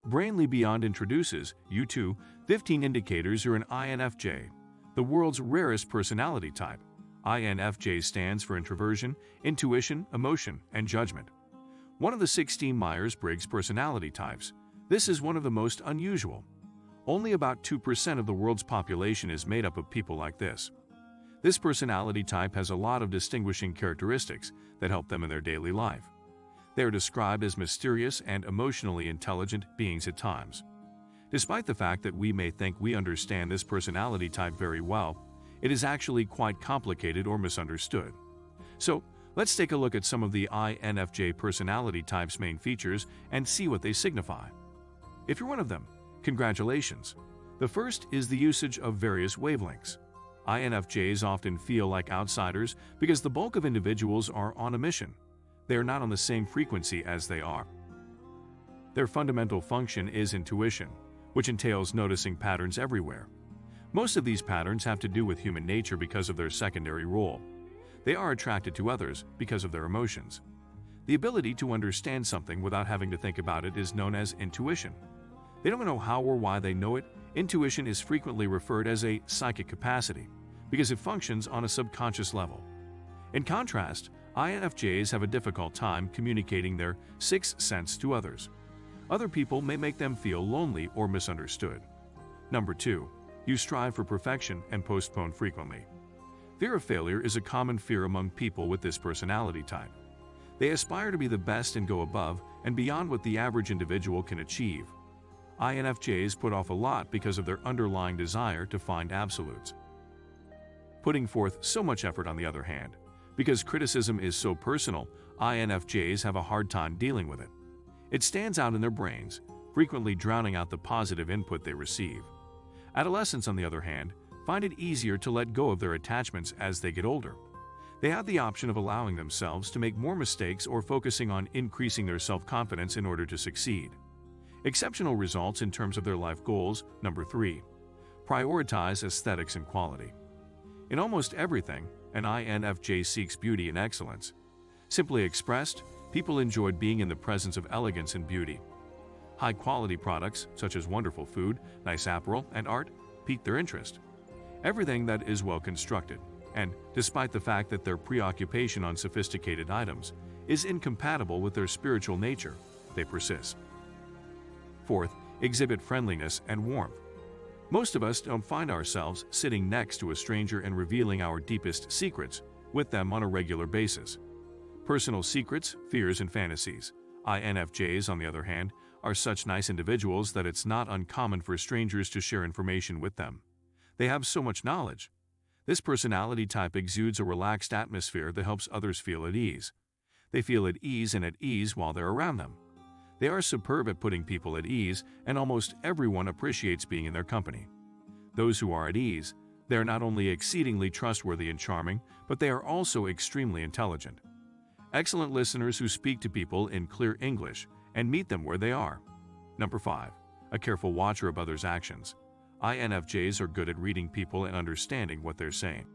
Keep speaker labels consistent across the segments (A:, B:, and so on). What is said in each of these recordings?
A: Brainly Beyond introduces you to 15 indicators you're an INFJ, the world's rarest personality type. INFJ stands for introversion, intuition, emotion, and judgment. One of the 16 Myers-Briggs personality types, this is one of the most unusual. Only about 2% of the world's population is made up of people like this. This personality type has a lot of distinguishing characteristics that help them in their daily life. They are described as mysterious and emotionally intelligent beings at times. Despite the fact that we may think we understand this personality type very well, it is actually quite complicated or misunderstood. So, let's take a look at some of the INFJ personality type's main features and see what they signify. If you're one of them, congratulations! The first is the usage of various wavelengths. INFJs often feel like outsiders because the bulk of individuals are on a mission. They are not on the same frequency as they are. Their fundamental function is intuition, which entails noticing patterns everywhere. Most of these patterns have to do with human nature because of their secondary role. They are attracted to others because of their emotions. The ability to understand something without having to think about it is known as intuition. They don't know how or why they know it. Intuition is frequently referred as a psychic capacity because it functions on a subconscious level. In contrast, INFJs have a difficult time communicating their sixth sense to others. Other people may make them feel lonely or misunderstood. Number 2. You strive for perfection and postpone frequently. Fear of failure is a common fear among people with this personality type. They aspire to be the best and go above and beyond what the average individual can achieve. INFJs put off a lot because of their underlying desire to find absolutes. Putting forth so much effort, on the other hand, because criticism is so personal, INFJs have a hard time dealing with it. It stands out in their brains, frequently drowning out the positive input they receive. Adolescents, on the other hand, find it easier to let go of their attachments as they get older. They have the option of allowing themselves to make more mistakes or focusing on increasing their self-confidence in order to succeed. Exceptional results in terms of their life goals. Number 3. Prioritize aesthetics and quality. In almost everything, an INFJ seeks beauty and excellence. Simply expressed, people enjoy being in the presence of elegance and beauty. High-quality products, such as wonderful food, nice apparel, and art, pique their interest. Everything that is well-constructed, and despite the fact that their preoccupation on sophisticated items is incompatible with their spiritual nature, they persist. Fourth, exhibit friendliness and warmth. Most of us don't find ourselves sitting next to a stranger and revealing our deepest secrets with them on a regular basis. Personal secrets, fears, and fantasies. INFJs, on the other hand, are such nice individuals that it's not uncommon for strangers to share information with them. They have so much knowledge. This personality type exudes a relaxed atmosphere that helps others feel at ease. They feel at ease and at ease while they're around them. They are superb at putting people at ease, and almost everyone appreciates being in their company. Those who are at ease, they are not only exceedingly trustworthy and charming, but they are also extremely intelligent. Excellent listeners who speak to people in clear English and meet them where they are. Number 5. A careful watcher of others' actions. INFJs are good at reading people and understanding what they're saying.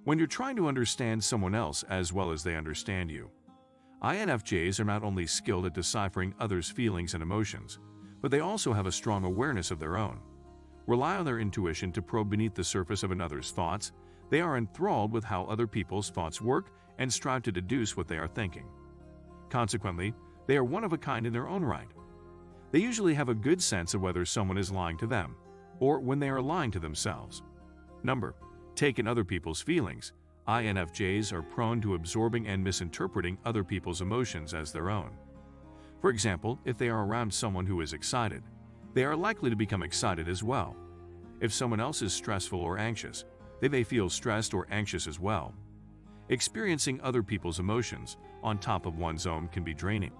A: When you're trying to understand someone else as well as they understand you, INFJs are not only skilled at deciphering others' feelings and emotions, but they also have a strong awareness of their own. Rely on their intuition to probe beneath the surface of another's thoughts. They are enthralled with how other people's thoughts work and strive to deduce what they are thinking. Consequently, they are one of a kind in their own right. They usually have a good sense of whether someone is lying to them, or when they are lying to themselves. Number, take in other people's feelings. INFJs are prone to absorbing and misinterpreting other people's emotions as their own. For example, if they are around someone who is excited, they are likely to become excited as well. If someone else is stressful or anxious, they may feel stressed or anxious as well. Experiencing other people's emotions on top of one's own can be draining.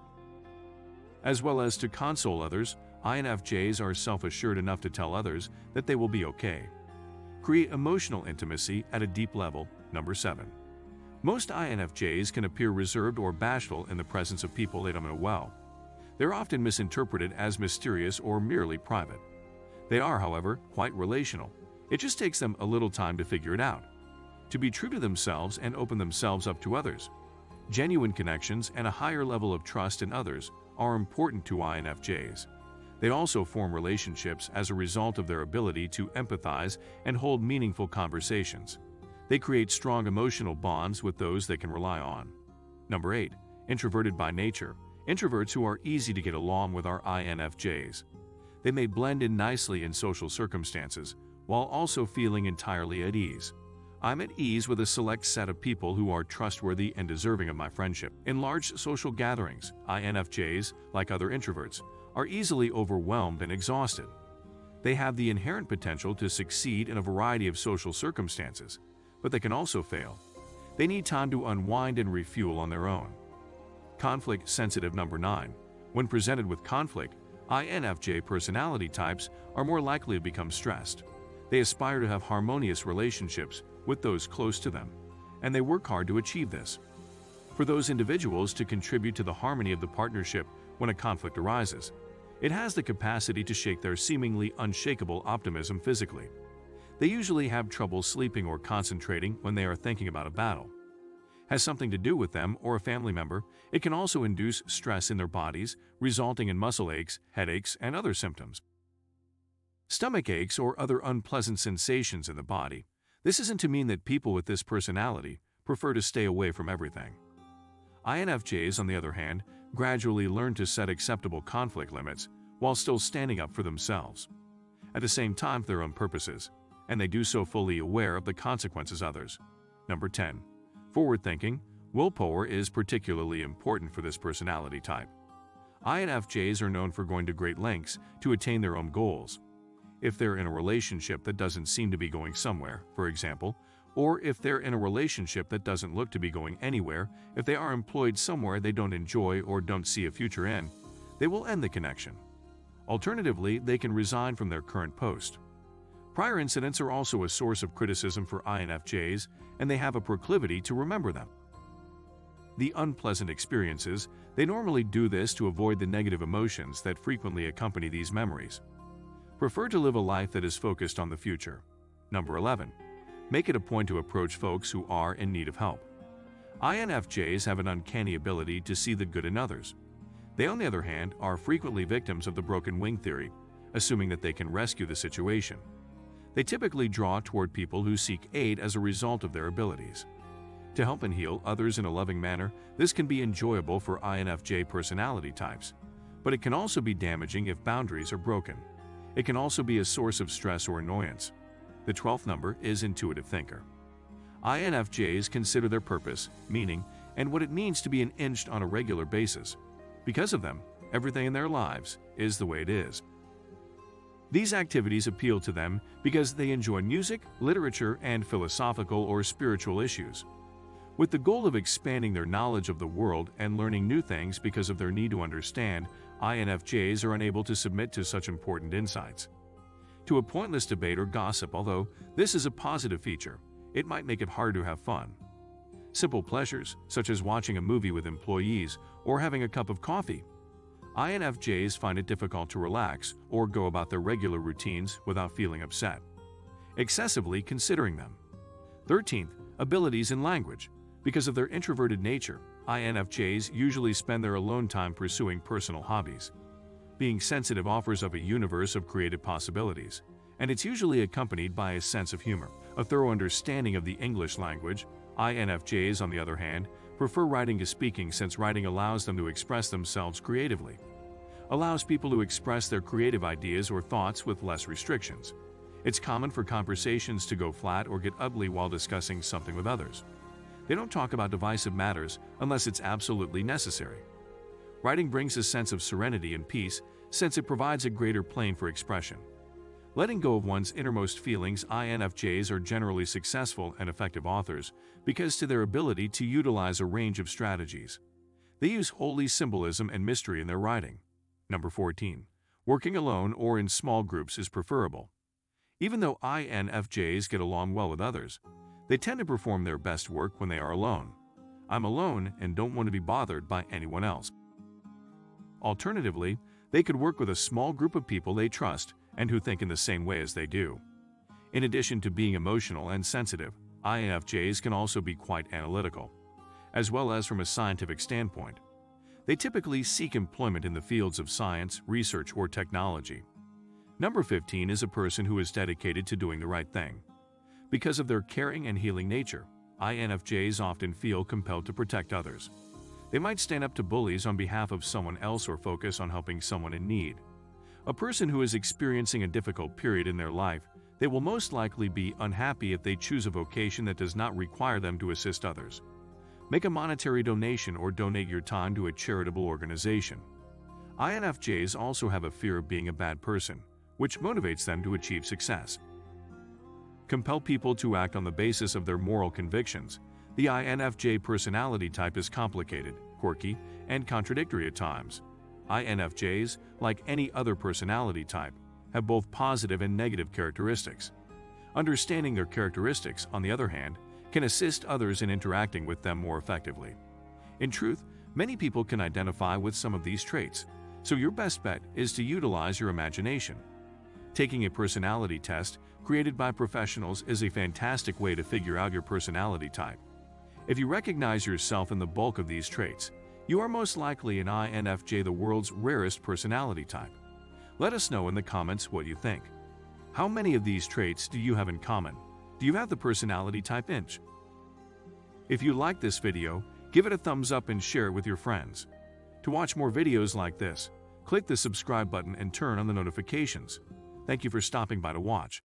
A: As well as to console others, INFJs are self-assured enough to tell others that they will be okay. Create emotional intimacy at a deep level. Number 7. Most INFJs can appear reserved or bashful in the presence of people they don't know well. They're often misinterpreted as mysterious or merely private. They are, however, quite relational. It just takes them a little time to figure it out. To be true to themselves and open themselves up to others. Genuine connections and a higher level of trust in others are important to INFJs. They also form relationships as a result of their ability to empathize and hold meaningful conversations. They create strong emotional bonds with those they can rely on. Number 8. Introverted by nature. Introverts who are easy to get along with are INFJs. They may blend in nicely in social circumstances, while also feeling entirely at ease. I'm at ease with a select set of people who are trustworthy and deserving of my friendship. In large social gatherings, INFJs, like other introverts, are easily overwhelmed and exhausted. They have the inherent potential to succeed in a variety of social circumstances, but they can also fail. They need time to unwind and refuel on their own. Conflict sensitive. Number 9. When presented with conflict, INFJ personality types are more likely to become stressed. They aspire to have harmonious relationships with those close to them, and they work hard to achieve this. For those individuals to contribute to the harmony of the partnership when a conflict arises, it has the capacity to shake their seemingly unshakable optimism physically. They usually have trouble sleeping or concentrating when they are thinking about a battle. Has something to do with them or a family member, it can also induce stress in their bodies, resulting in muscle aches, headaches, and other symptoms. Stomach aches or other unpleasant sensations in the body. This isn't to mean that people with this personality prefer to stay away from everything. INFJs, on the other hand, gradually learn to set acceptable conflict limits while still standing up for themselves, at the same time for their own purposes, and they do so fully aware of the consequences others. Number 10. Forward thinking. Willpower is particularly important for this personality type. INFJs are known for going to great lengths to attain their own goals. If they're in a relationship that doesn't seem to be going somewhere, for example, or if they're in a relationship that doesn't look to be going anywhere, if they are employed somewhere they don't enjoy or don't see a future in, they will end the connection. Alternatively, they can resign from their current post. Prior incidents are also a source of criticism for INFJs, and they have a proclivity to remember them. The unpleasant experiences, they normally do this to avoid the negative emotions that frequently accompany these memories. Prefer to live a life that is focused on the future. Number 11. Make it a point to approach folks who are in need of help. INFJs have an uncanny ability to see the good in others. They, on the other hand, are frequently victims of the broken wing theory, assuming that they can rescue the situation. They typically draw toward people who seek aid as a result of their abilities. To help and heal others in a loving manner, this can be enjoyable for INFJ personality types, but it can also be damaging if boundaries are broken. It can also be a source of stress or annoyance. The 12th number is intuitive thinker. INFJs consider their purpose, meaning, and what it means to be an inched on a regular basis. Because of them, everything in their lives is the way it is. These activities appeal to them because they enjoy music, literature, and philosophical or spiritual issues. With the goal of expanding their knowledge of the world and learning new things because of their need to understand, INFJs are unable to submit to such important insights. To a pointless debate or gossip, although this is a positive feature, it might make it hard to have fun. Simple pleasures, such as watching a movie with employees or having a cup of coffee. INFJs find it difficult to relax or go about their regular routines without feeling upset, excessively considering them. 13th, abilities in language. Because of their introverted nature, INFJs usually spend their alone time pursuing personal hobbies. Being sensitive offers up a universe of creative possibilities, and it's usually accompanied by a sense of humor. A thorough understanding of the English language. INFJs, on the other hand, prefer writing to speaking since writing allows them to express themselves creatively. Allows people to express their creative ideas or thoughts with less restrictions. It's common for conversations to go flat or get ugly while discussing something with others. They don't talk about divisive matters unless it's absolutely necessary. Writing brings a sense of serenity and peace since it provides a greater plane for expression. Letting go of one's innermost feelings. INFJs are generally successful and effective authors because to their ability to utilize a range of strategies. They use holy symbolism and mystery in their writing. Number 14. Working alone or in small groups is preferable. Even though INFJs get along well with others, they tend to perform their best work when they are alone. I'm alone and don't want to be bothered by anyone else. Alternatively, they could work with a small group of people they trust and who think in the same way as they do. In addition to being emotional and sensitive, INFJs can also be quite analytical, as well as from a scientific standpoint. They typically seek employment in the fields of science, research, or technology. Number 15 is a person who is dedicated to doing the right thing. Because of their caring and healing nature, INFJs often feel compelled to protect others. They might stand up to bullies on behalf of someone else or focus on helping someone in need. A person who is experiencing a difficult period in their life, they will most likely be unhappy if they choose a vocation that does not require them to assist others. Make a monetary donation or donate your time to a charitable organization. INFJs also have a fear of being a bad person, which motivates them to achieve success. Compel people to act on the basis of their moral convictions. The INFJ personality type is complicated, quirky, and contradictory at times. INFJs, like any other personality type, have both positive and negative characteristics. Understanding their characteristics, on the other hand, can assist others in interacting with them more effectively. In truth, many people can identify with some of these traits, so your best bet is to utilize your imagination. Taking a personality test created by professionals is a fantastic way to figure out your personality type. If you recognize yourself in the bulk of these traits, you are most likely an INFJ, the world's rarest personality type. Let us know in the comments what you think. How many of these traits do you have in common? Do you have the personality type INFJ? If you like this video, give it a thumbs up and share it with your friends. To watch more videos like this, click the subscribe button and turn on the notifications. Thank you for stopping by to watch.